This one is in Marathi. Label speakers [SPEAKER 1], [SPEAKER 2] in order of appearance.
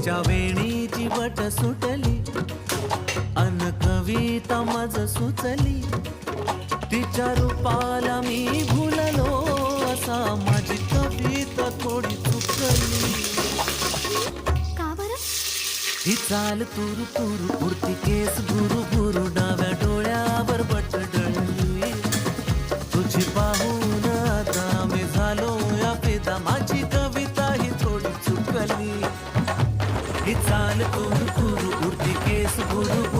[SPEAKER 1] तिच्या वेणीची वट सुटली अन कविता मज सुचली. तिच्या रूपाला मी भुललो असा माझी कविता थोडी चुकली.
[SPEAKER 2] का बरं?
[SPEAKER 1] ही चाल तुरु तुरु उडती केस भुरु भुरु डाव्या डोळ्यावर बट डळली. तुझी पाहून आता मी झालो या फिदा माझी कविता ही थोडी चुकली. ही चाल तुरु तुरु उडती केस भुरु